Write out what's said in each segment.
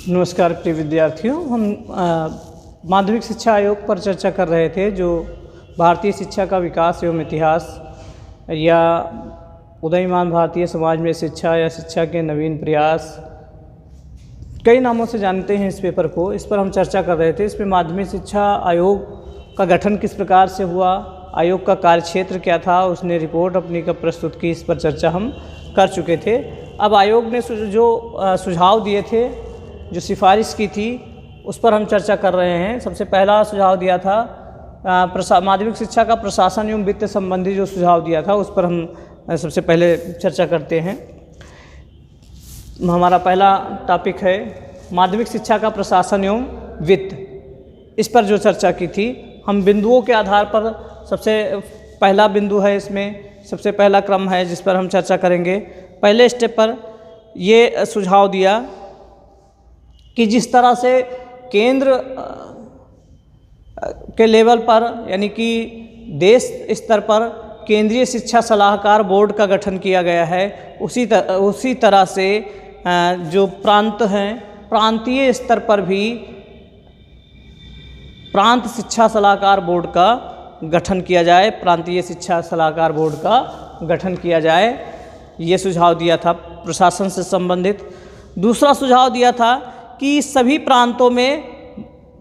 नमस्कार प्रिय विद्यार्थियों, हम माध्यमिक शिक्षा आयोग पर चर्चा कर रहे थे, जो भारतीय शिक्षा का विकास एवं इतिहास या उदयमान भारतीय समाज में शिक्षा या शिक्षा के नवीन प्रयास, कई नामों से जानते हैं इस पेपर को। इस पर हम चर्चा कर रहे थे। इसमें माध्यमिक शिक्षा आयोग का गठन किस प्रकार से हुआ, आयोग का कार्यक्षेत्र क्या था, उसने रिपोर्ट अपनी कब प्रस्तुत की, इस पर चर्चा हम कर चुके थे। अब आयोग ने जो सुझाव दिए थे, जो सिफारिश की थी, उस पर हम चर्चा कर रहे हैं। सबसे पहला सुझाव दिया था माध्यमिक शिक्षा का प्रशासन एवं वित्त संबंधी जो सुझाव दिया था, उस पर हम सबसे पहले चर्चा करते हैं। हमारा पहला टॉपिक है माध्यमिक शिक्षा का प्रशासन एवं वित्त। इस पर जो चर्चा की थी, हम बिंदुओं के आधार पर सबसे पहला बिंदु है, इसमें सबसे पहला क्रम है जिस पर हम चर्चा करेंगे। पहले स्टेप पर ये सुझाव दिया कि जिस तरह से केंद्र के लेवल पर, यानी कि देश स्तर पर केंद्रीय शिक्षा सलाहकार बोर्ड का गठन किया गया है, उसी तरह से जो प्रांत हैं, प्रांतीय स्तर पर भी प्रांत शिक्षा सलाहकार बोर्ड का गठन किया जाए, प्रांतीय शिक्षा सलाहकार बोर्ड का गठन किया जाए। ये सुझाव दिया था प्रशासन से संबंधित। दूसरा सुझाव दिया था कि सभी प्रांतों में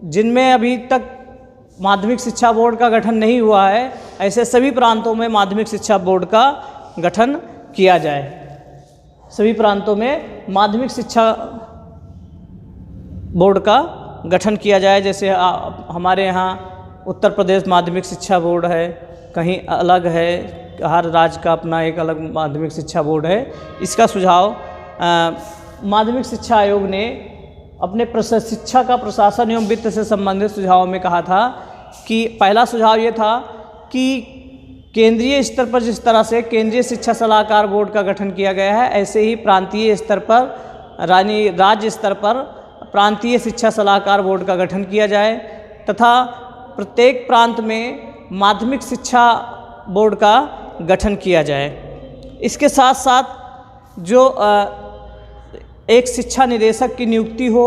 जिनमें अभी तक माध्यमिक शिक्षा बोर्ड का गठन नहीं हुआ है, ऐसे सभी प्रांतों में माध्यमिक शिक्षा बोर्ड का गठन किया जाए। सभी प्रांतों में माध्यमिक शिक्षा बोर्ड का गठन किया जाए। जैसे हमारे यहाँ उत्तर प्रदेश माध्यमिक शिक्षा बोर्ड है, कहीं अलग है, हर राज्य का अपना एक अलग माध्यमिक शिक्षा बोर्ड है। इसका सुझाव माध्यमिक शिक्षा आयोग ने अपने शिक्षा का प्रशासन एवं वित्त से संबंधित सुझावों में कहा था कि पहला सुझाव ये था कि केंद्रीय स्तर पर जिस तरह से केंद्रीय शिक्षा सलाहकार बोर्ड का गठन किया गया है, ऐसे ही प्रांतीय स्तर पर राज्य स्तर पर प्रांतीय शिक्षा सलाहकार बोर्ड का गठन किया जाए तथा प्रत्येक प्रांत में माध्यमिक शिक्षा बोर्ड का गठन किया जाए। इसके साथ साथ जो एक शिक्षा निदेशक की नियुक्ति हो,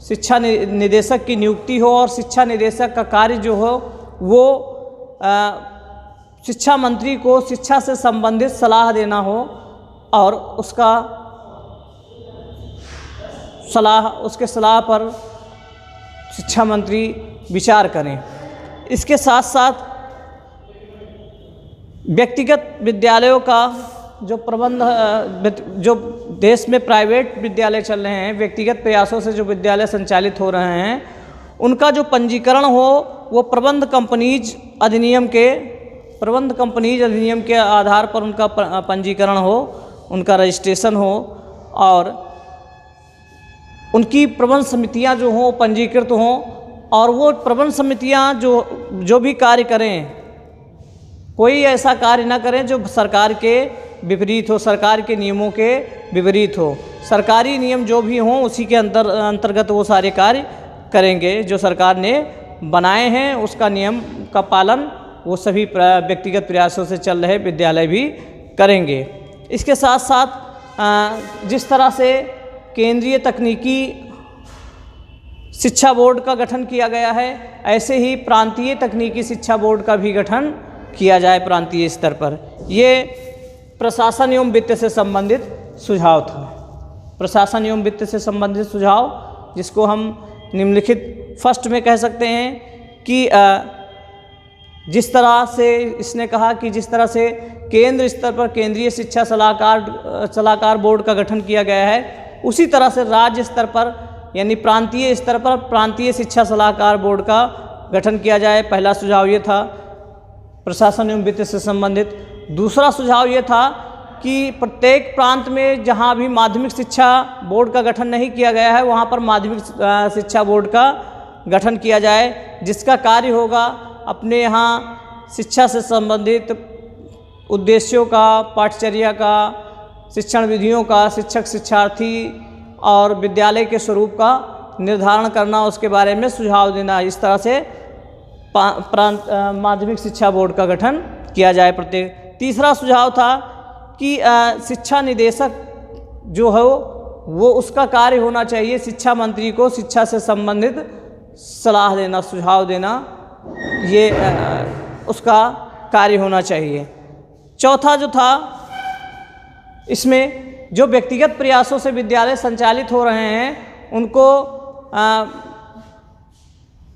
शिक्षा निदेशक की नियुक्ति हो और शिक्षा निदेशक का कार्य जो हो वो शिक्षा मंत्री को शिक्षा से संबंधित सलाह देना हो और उसके सलाह पर शिक्षा मंत्री विचार करें। इसके साथ साथ व्यक्तिगत विद्यालयों का जो प्रबंध, जो देश में प्राइवेट विद्यालय चल रहे हैं, व्यक्तिगत प्रयासों से जो विद्यालय संचालित हो रहे हैं, उनका जो पंजीकरण हो वो प्रबंध कंपनीज अधिनियम के आधार पर उनका पंजीकरण हो, उनका रजिस्ट्रेशन हो और उनकी प्रबंध समितियां जो हों पंजीकृत हों और वो प्रबंध समितियां जो भी कार्य करें, कोई ऐसा कार्य ना करें जो सरकार के विपरीत हो, सरकार के नियमों के विपरीत हो। सरकारी नियम जो भी हों उसी के अंतर्गत वो सारे कार्य करेंगे। जो सरकार ने बनाए हैं उसका नियम का पालन वो सभी व्यक्तिगत प्रयासों से चल रहे विद्यालय भी करेंगे। इसके साथ साथ जिस तरह से केंद्रीय तकनीकी शिक्षा बोर्ड का गठन किया गया है, ऐसे ही प्रांतीय तकनीकी शिक्षा बोर्ड का भी गठन किया जाए प्रांतीय स्तर पर। ये प्रशासन एवं वित्त से संबंधित सुझाव था। प्रशासन एवं वित्त से संबंधित सुझाव, जिसको हम निम्नलिखित फर्स्ट में कह सकते हैं कि जिस तरह से इसने कहा कि जिस तरह से केंद्र स्तर पर केंद्रीय शिक्षा सलाहकार बोर्ड का गठन किया गया है, उसी तरह से राज्य स्तर पर यानी प्रांतीय स्तर पर प्रांतीय शिक्षा सलाहकार बोर्ड का गठन किया जाए। पहला सुझाव ये था प्रशासन एवं वित्त से संबंधित। दूसरा सुझाव ये था कि प्रत्येक प्रांत में जहाँ भी माध्यमिक शिक्षा बोर्ड का गठन नहीं किया गया है, वहाँ पर माध्यमिक शिक्षा बोर्ड का गठन किया जाए, जिसका कार्य होगा अपने यहाँ शिक्षा से संबंधित उद्देश्यों का, पाठचर्या का, शिक्षण विधियों का, शिक्षक शिक्षार्थी और विद्यालय के स्वरूप का निर्धारण करना, उसके बारे में सुझाव देना। इस तरह से माध्यमिक शिक्षा बोर्ड का गठन किया जाए प्रत्येक। तीसरा सुझाव था कि शिक्षा निदेशक जो हो वो उसका कार्य होना चाहिए शिक्षा मंत्री को शिक्षा से संबंधित सलाह देना, सुझाव देना, ये उसका कार्य होना चाहिए। चौथा जो था, इसमें जो व्यक्तिगत प्रयासों से विद्यालय संचालित हो रहे हैं उनको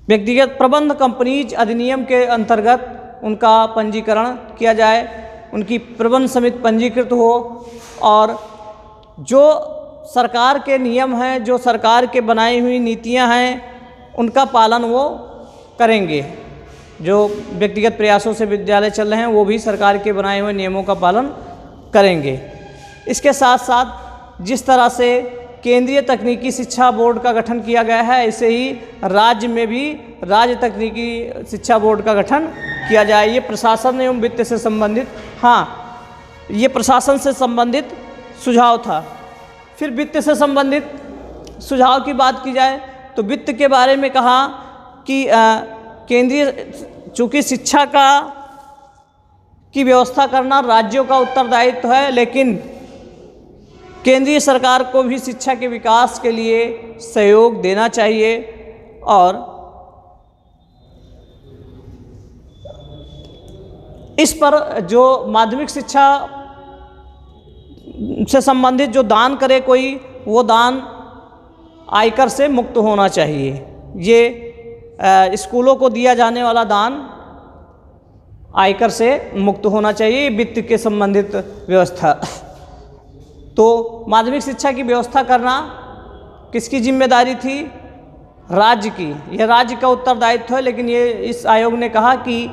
व्यक्तिगत प्रबंध कंपनीज अधिनियम के अंतर्गत उनका पंजीकरण किया जाए, उनकी प्रबंध समिति पंजीकृत हो, और जो सरकार के नियम हैं, जो सरकार के बनाई हुई नीतियां हैं, उनका पालन वो करेंगे। जो व्यक्तिगत प्रयासों से विद्यालय चल रहे हैं वो भी सरकार के बनाए हुए नियमों का पालन करेंगे। इसके साथ साथ जिस तरह से केंद्रीय तकनीकी शिक्षा बोर्ड का गठन किया गया है, ऐसे ही राज्य में भी राज्य तकनीकी शिक्षा बोर्ड का गठन किया जाए। ये प्रशासन एवं वित्त से संबंधित, हाँ, ये प्रशासन से संबंधित सुझाव था। फिर वित्त से संबंधित सुझाव की बात की जाए तो वित्त के बारे में कहा कि केंद्रीय, चूँकि शिक्षा की व्यवस्था करना राज्यों का उत्तरदायित्व है, लेकिन केंद्रीय सरकार को भी शिक्षा के विकास के लिए सहयोग देना चाहिए, और इस पर जो माध्यमिक शिक्षा से संबंधित जो दान करे कोई, वो दान आयकर से मुक्त होना चाहिए। ये स्कूलों को दिया जाने वाला दान आयकर से मुक्त होना चाहिए, वित्त के संबंधित व्यवस्था। तो माध्यमिक शिक्षा की व्यवस्था करना किसकी जिम्मेदारी थी? राज्य की। यह राज्य का उत्तरदायित्व है, लेकिन ये इस आयोग ने कहा कि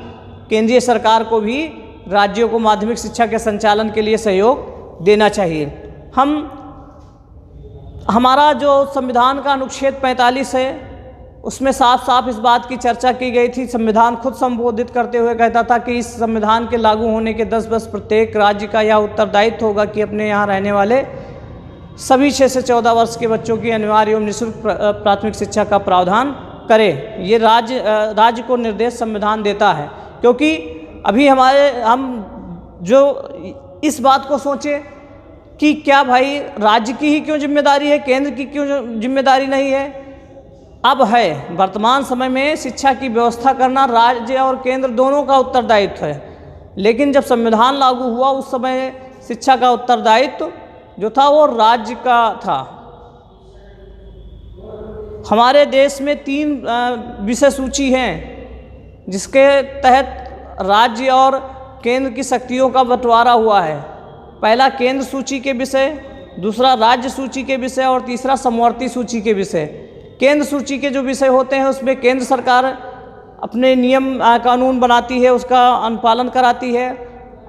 केंद्रीय सरकार को भी राज्यों को माध्यमिक शिक्षा के संचालन के लिए सहयोग देना चाहिए। हमारा जो संविधान का अनुच्छेद 45 है, उसमें साफ साफ इस बात की चर्चा की गई थी। संविधान खुद संबोधित करते हुए कहता था कि इस संविधान के लागू होने के 10 वर्ष प्रत्येक राज्य का यह उत्तरदायित्व होगा कि अपने यहाँ रहने वाले सभी 6 से 14 वर्ष के बच्चों की अनिवार्य एवं निःशुल्क प्राथमिक शिक्षा का प्रावधान करे। ये राज्य को निर्देश संविधान देता है, क्योंकि अभी हम जो इस बात को सोचें कि क्या भाई राज्य की ही क्यों जिम्मेदारी है, केंद्र की क्यों जिम्मेदारी नहीं है? अब है, वर्तमान समय में शिक्षा की व्यवस्था करना राज्य और केंद्र दोनों का उत्तरदायित्व है, लेकिन जब संविधान लागू हुआ उस समय शिक्षा का उत्तरदायित्व जो था वो राज्य का था। हमारे देश में 3 विषय सूची हैं जिसके तहत राज्य और केंद्र की शक्तियों का बंटवारा हुआ है। पहला केंद्र सूची के विषय, दूसरा राज्य सूची के विषय और तीसरा समवर्ती सूची के विषय। केंद्र सूची के जो विषय होते हैं उसमें केंद्र सरकार अपने नियम कानून बनाती है, उसका अनुपालन कराती है,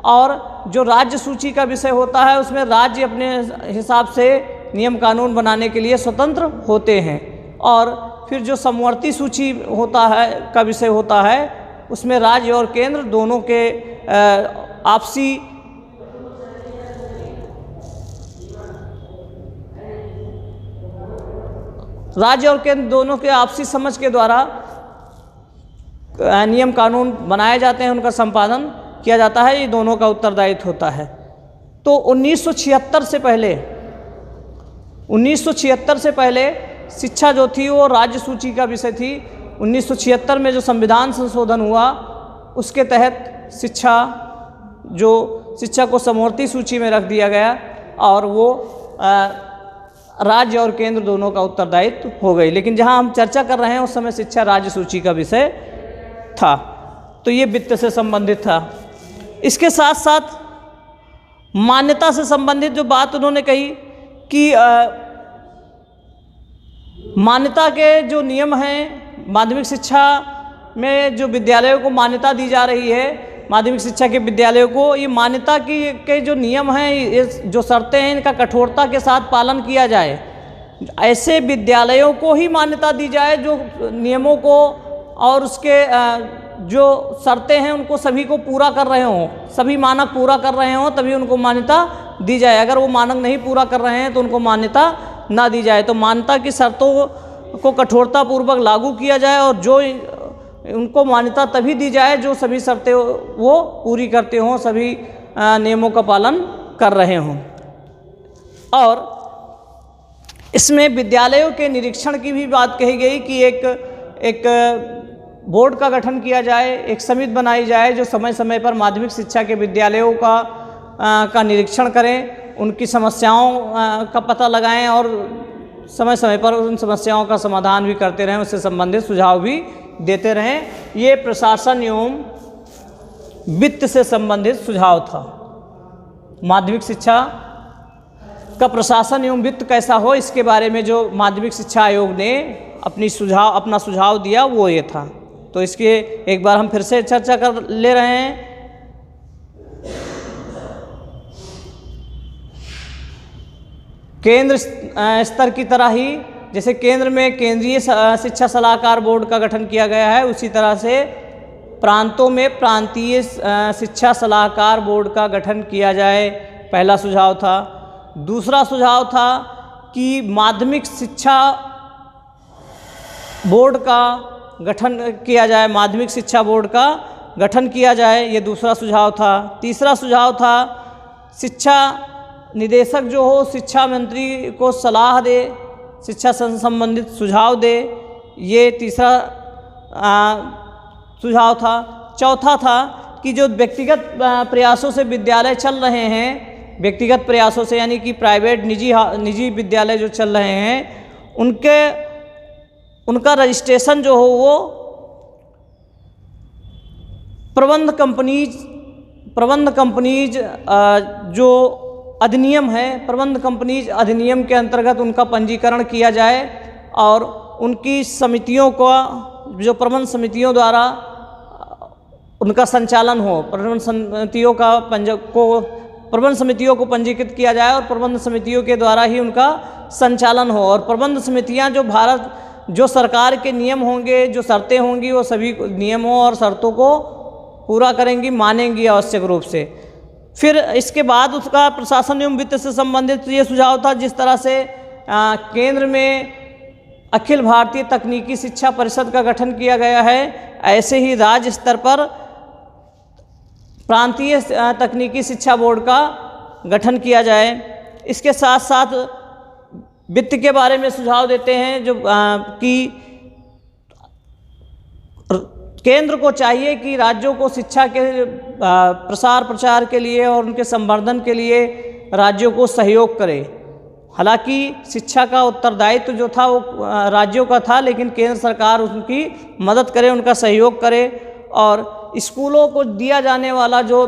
और जो राज्य सूची का विषय होता है उसमें राज्य अपने हिसाब से नियम कानून बनाने के लिए स्वतंत्र होते हैं। और फिर जो समवर्ती सूची होता है का विषय होता है उसमें राज्य और केंद्र दोनों के आपसी राज्य और केंद्र दोनों के आपसी समझ के द्वारा नियम कानून बनाए जाते हैं, उनका संपादन किया जाता है। ये दोनों का उत्तरदायित्व होता है। तो 1976 से पहले शिक्षा जो थी वो राज्य सूची का विषय थी। 1976 में जो संविधान संशोधन हुआ उसके तहत शिक्षा को समवर्ती सूची में रख दिया गया और वो राज्य और केंद्र दोनों का उत्तरदायित्व हो गई। लेकिन जहां हम चर्चा कर रहे हैं उस समय शिक्षा राज्य सूची का विषय था। तो ये वित्त से संबंधित था। इसके साथ साथ मान्यता से संबंधित जो बात उन्होंने कही कि मान्यता के जो नियम हैं, माध्यमिक शिक्षा में जो विद्यालयों को मान्यता दी जा रही है, माध्यमिक शिक्षा के विद्यालयों को, ये मान्यता के जो नियम हैं, ये जो शर्तें हैं, इनका कठोरता के साथ पालन किया जाए। ऐसे विद्यालयों को ही मान्यता दी जाए जो नियमों को और उसके जो शर्तें हैं उनको सभी को पूरा कर रहे हों, सभी मानक पूरा कर रहे हों, तभी उनको मान्यता दी जाए। अगर वो मानक नहीं पूरा कर रहे हैं तो उनको मान्यता ना दी जाए। तो मान्यता की शर्तों को कठोरतापूर्वक लागू किया जाए और जो उनको मान्यता तभी दी जाए जो सभी शर्तें वो पूरी करते हों, सभी नियमों का पालन कर रहे हों। और इसमें विद्यालयों के निरीक्षण की भी बात कही गई कि एक बोर्ड का गठन किया जाए, एक समिति बनाई जाए जो समय समय पर माध्यमिक शिक्षा के विद्यालयों का निरीक्षण करें, उनकी समस्याओं का पता लगाएं और समय समय पर उन समस्याओं का समाधान भी करते रहें, उससे संबंधित सुझाव भी देते रहें। ये प्रशासन एवं वित्त से संबंधित सुझाव था। माध्यमिक शिक्षा का प्रशासन एवं वित्त कैसा हो, इसके बारे में जो माध्यमिक शिक्षा आयोग ने अपना सुझाव दिया वो ये था। तो इसके एक बार हम फिर से चर्चा कर ले रहे हैं। केंद्र स्तर की तरह ही जैसे केंद्र में केंद्रीय शिक्षा सलाहकार बोर्ड का गठन किया गया है, उसी तरह से प्रांतों में प्रांतीय शिक्षा सलाहकार बोर्ड का गठन किया जाए, पहला सुझाव था। दूसरा सुझाव था कि माध्यमिक शिक्षा बोर्ड का गठन किया जाए, माध्यमिक शिक्षा बोर्ड का गठन किया जाए, ये दूसरा सुझाव था। तीसरा सुझाव था शिक्षा निदेशक जो हो शिक्षा मंत्री को सलाह दे, शिक्षा से संबंधित सुझाव दे, ये तीसरा सुझाव था। चौथा था कि जो व्यक्तिगत प्रयासों से विद्यालय चल रहे हैं, व्यक्तिगत प्रयासों से यानी कि प्राइवेट निजी विद्यालय जो चल रहे हैं, उनका रजिस्ट्रेशन जो हो वो प्रबंध कंपनीज जो अधिनियम है, प्रबंध कंपनीज अधिनियम के अंतर्गत उनका पंजीकरण किया जाए और उनकी समितियों को जो प्रबंध समितियों द्वारा उनका संचालन हो, प्रबंध समितियों को पंजीकृत किया जाए और प्रबंध समितियों के द्वारा ही उनका संचालन हो। और प्रबंध समितियां जो सरकार के नियम होंगे, जो शर्तें होंगी, वो सभी नियमों और शर्तों को पूरा करेंगी, मानेंगी आवश्यक रूप से। फिर इसके बाद उसका प्रशासन एवं वित्त से संबंधित ये सुझाव था, जिस तरह से केंद्र में अखिल भारतीय तकनीकी शिक्षा परिषद का गठन किया गया है, ऐसे ही राज्य स्तर पर प्रांतीय तकनीकी शिक्षा बोर्ड का गठन किया जाए। इसके साथ साथ वित्त के बारे में सुझाव देते हैं जो कि केंद्र को चाहिए कि राज्यों को शिक्षा के प्रसार प्रचार के लिए और उनके संवर्धन के लिए राज्यों को सहयोग करे। हालांकि शिक्षा का उत्तरदायित्व जो था वो राज्यों का था, लेकिन केंद्र सरकार उनकी मदद करे, उनका सहयोग करे और स्कूलों को दिया जाने वाला जो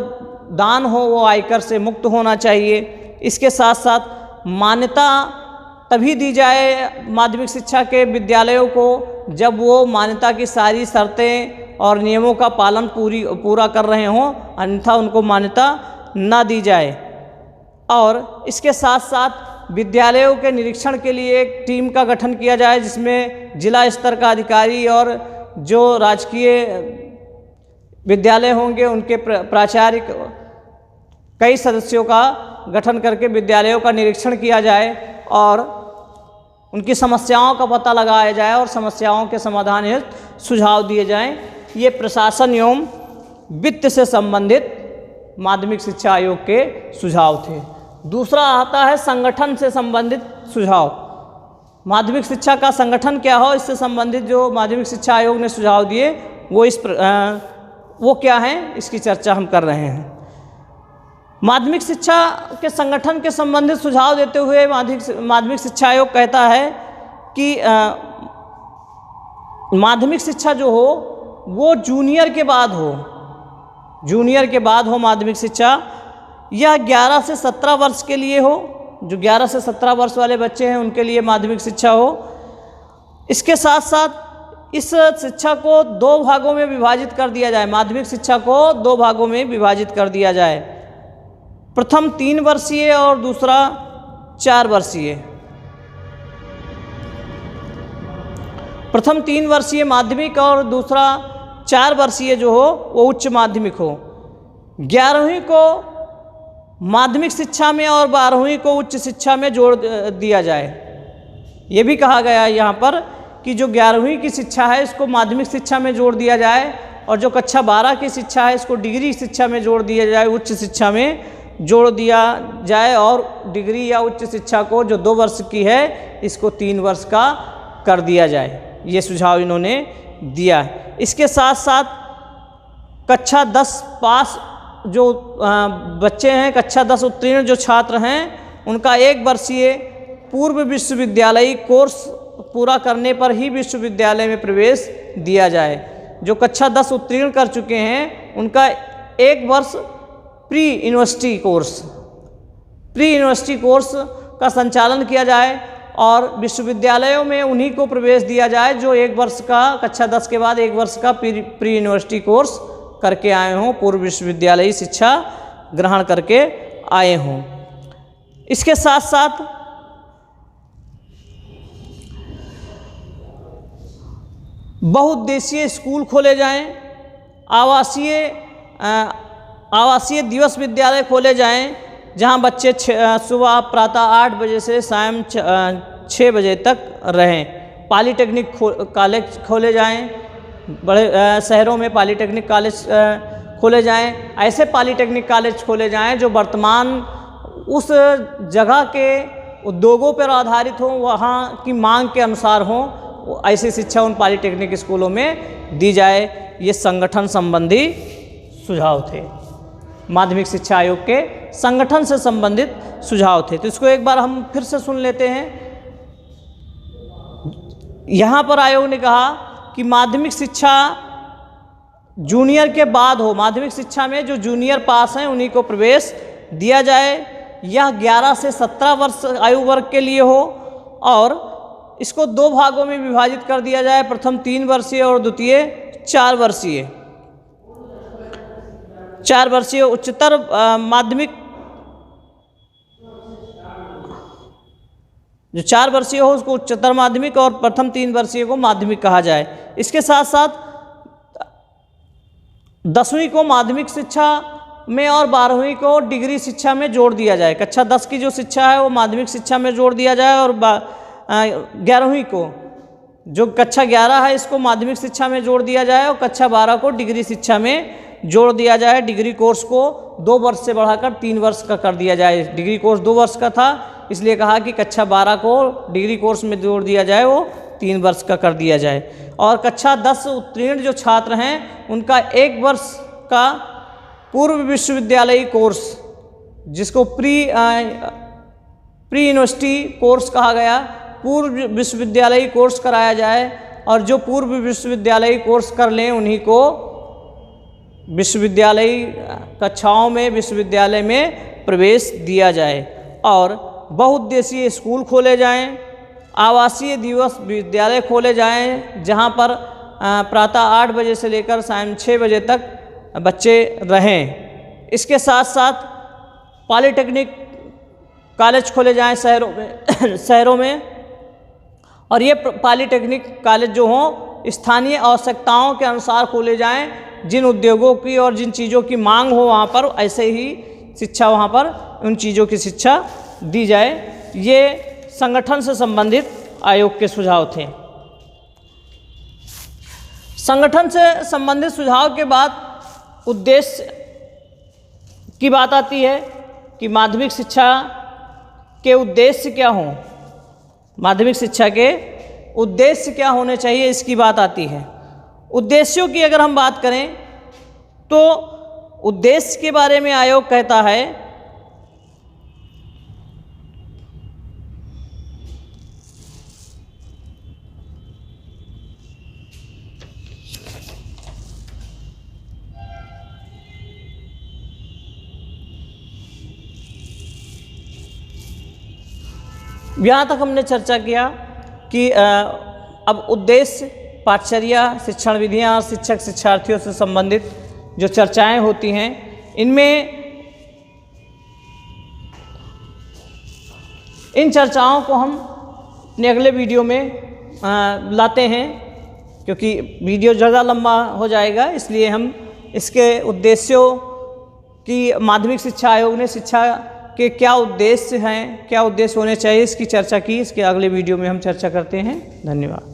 दान हो वो आयकर से मुक्त होना चाहिए। इसके साथ साथ मान्यता तभी दी जाए माध्यमिक शिक्षा के विद्यालयों को जब वो मान्यता की सारी शर्तें और नियमों का पालन पूरा कर रहे हों, अन्यथा उनको मान्यता न दी जाए। और इसके साथ साथ विद्यालयों के निरीक्षण के लिए एक टीम का गठन किया जाए, जिसमें जिला स्तर का अधिकारी और जो राजकीय विद्यालय होंगे उनके प्राचार्य कई सदस्यों का गठन करके विद्यालयों का निरीक्षण किया जाए और उनकी समस्याओं का पता लगाया जाए और समस्याओं के समाधान हेतु सुझाव दिए जाएं। ये प्रशासन एवं वित्त से संबंधित माध्यमिक शिक्षा आयोग के सुझाव थे। दूसरा आता है संगठन से संबंधित सुझाव। माध्यमिक शिक्षा का संगठन क्या हो, इससे संबंधित जो माध्यमिक शिक्षा आयोग ने सुझाव दिए वो क्या हैं, इसकी चर्चा हम कर रहे हैं। माध्यमिक शिक्षा के संगठन के संबंधित सुझाव देते हुए माध्यमिक शिक्षा आयोग कहता है कि माध्यमिक शिक्षा जो हो वो जूनियर के बाद हो माध्यमिक शिक्षा। यह 11 से 17 वर्ष के लिए हो, जो 11 से 17 वर्ष वाले बच्चे हैं उनके लिए माध्यमिक शिक्षा हो। इसके साथ साथ इस शिक्षा को 2 भागों में विभाजित कर दिया जाए, माध्यमिक शिक्षा को 2 भागों में विभाजित कर दिया जाए, प्रथम 3 वर्षीय और दूसरा 4 वर्षीय। प्रथम 3 वर्षीय माध्यमिक और दूसरा 4 वर्षीय जो हो वो उच्च माध्यमिक हो। 11वीं को माध्यमिक शिक्षा में और 12वीं को उच्च शिक्षा में जोड़ दिया जाए। ये भी कहा गया है यहाँ पर कि जो 11वीं की शिक्षा है इसको माध्यमिक शिक्षा में जोड़ दिया जाए और जो कक्षा 12 की शिक्षा है इसको डिग्री शिक्षा में जोड़ दिया जाए, उच्च शिक्षा में जोड़ दिया जाए और डिग्री या उच्च शिक्षा को जो 2 वर्ष की है इसको 3 वर्ष का कर दिया जाए। ये सुझाव इन्होंने दिया है। इसके साथ साथ कक्षा 10 पास जो बच्चे हैं, कक्षा 10 उत्तीर्ण जो छात्र हैं, उनका 1 वर्षीय पूर्व विश्वविद्यालयी कोर्स पूरा करने पर ही विश्वविद्यालय में प्रवेश दिया जाए। जो कक्षा 10 उत्तीर्ण कर चुके हैं उनका 1 वर्ष प्री यूनिवर्सिटी कोर्स का संचालन किया जाए और विश्वविद्यालयों में उन्हीं को प्रवेश दिया जाए जो 1 वर्ष का, कक्षा 10 के बाद 1 वर्ष का प्री यूनिवर्सिटी कोर्स करके आए हों, पूर्व विश्वविद्यालयी शिक्षा ग्रहण करके आए हों। इसके साथ साथ बहुउद्देशीय स्कूल खोले जाएं, आवासीय दिवस विद्यालय खोले जाएं, जहां बच्चे सुबह प्रातः 8 बजे से शाम 6 बजे तक रहें। पॉलीटेक्निक कॉलेज खोले जाएं, बड़े शहरों में पॉलीटेक्निक कॉलेज खोले जाएं। ऐसे पॉलीटेक्निक कॉलेज खोले जाएं जो वर्तमान उस जगह के उद्योगों पर आधारित हों, वहाँ की मांग के अनुसार हों, ऐसी शिक्षा उन पॉलीटेक्निक स्कूलों में दी जाए। ये संगठन संबंधी सुझाव थे, माध्यमिक शिक्षा आयोग के संगठन से संबंधित सुझाव थे। तो इसको एक बार हम फिर से सुन लेते हैं। यहाँ पर आयोग ने कहा कि माध्यमिक शिक्षा जूनियर के बाद हो, माध्यमिक शिक्षा में जो जूनियर पास हैं उन्हीं को प्रवेश दिया जाए। यह 11 से 17 वर्ष आयु वर्ग के लिए हो और इसको 2 भागों में विभाजित कर दिया जाए, प्रथम 3 वर्षीय और द्वितीय 4 वर्षीय। 4 वर्षीय उच्चतर माध्यमिक, जो 4 वर्षीय हो उसको उच्चतर माध्यमिक और प्रथम 3 वर्षीय को माध्यमिक कहा जाए। इसके साथ साथ 10वीं को माध्यमिक शिक्षा में और 12वीं को डिग्री शिक्षा में जोड़ दिया जाए। कक्षा 10 की जो शिक्षा है वो माध्यमिक शिक्षा में जोड़ दिया जाए और 11वीं को, जो कक्षा 11 है इसको माध्यमिक शिक्षा में जोड़ दिया जाए और कक्षा 12 को डिग्री शिक्षा में जोड़ दिया जाए। डिग्री कोर्स को 2 वर्ष से बढ़ाकर 3 वर्ष का कर दिया जाए। डिग्री कोर्स 2 वर्ष का था, इसलिए कहा कि कक्षा 12 को डिग्री कोर्स में जोड़ दिया जाए, वो 3 वर्ष का कर दिया जाए। और कक्षा 10 उत्तीर्ण जो छात्र हैं उनका 1 वर्ष का पूर्व विश्वविद्यालयी कोर्स, जिसको प्री यूनिवर्सिटी कोर्स कहा गया, पूर्व विश्वविद्यालयी कोर्स कराया जाए और जो पूर्व विश्वविद्यालयी कोर्स कर लें उन्हीं को विश्वविद्यालयी कक्षाओं में विश्वविद्यालय में प्रवेश दिया जाए। और बहुउद्देशीय स्कूल खोले जाएं, आवासीय दिवस विद्यालय खोले जाएं, जहां पर प्रातः 8 बजे से लेकर शाम 6 बजे तक बच्चे रहें। इसके साथ साथ पॉलीटेक्निक कॉलेज खोले जाएं शहरों में और ये पॉलीटेक्निक कॉलेज जो हों स्थानीय आवश्यकताओं के अनुसार खोले जाएं। जिन उद्योगों की और जिन चीज़ों की मांग हो वहाँ पर ऐसे ही शिक्षा, वहाँ पर उन चीज़ों की शिक्षा दी जाए। ये संगठन से संबंधित आयोग के सुझाव थे। संगठन से संबंधित सुझाव के बाद उद्देश्य की बात आती है कि माध्यमिक शिक्षा के उद्देश्य क्या हों, माध्यमिक शिक्षा के उद्देश्य क्या होने चाहिए, इसकी बात आती है। उद्देश्यों की अगर हम बात करें तो उद्देश्य के बारे में आयोग कहता है यहाँ तक हमने चर्चा किया कि अब उद्देश्य, पाठचर्या, शिक्षण विधियाँ और शिक्षक शिक्षार्थियों से संबंधित जो चर्चाएं होती हैं, इनमें इन चर्चाओं को हम अपने अगले वीडियो में लाते हैं, क्योंकि वीडियो ज़्यादा लंबा हो जाएगा, इसलिए हम इसके उद्देश्यों की, माध्यमिक शिक्षा आयोग ने शिक्षा के क्या उद्देश्य हैं, क्या उद्देश्य होने चाहिए, इसकी चर्चा की। इसके अगले वीडियो में हम चर्चा करते हैं। धन्यवाद।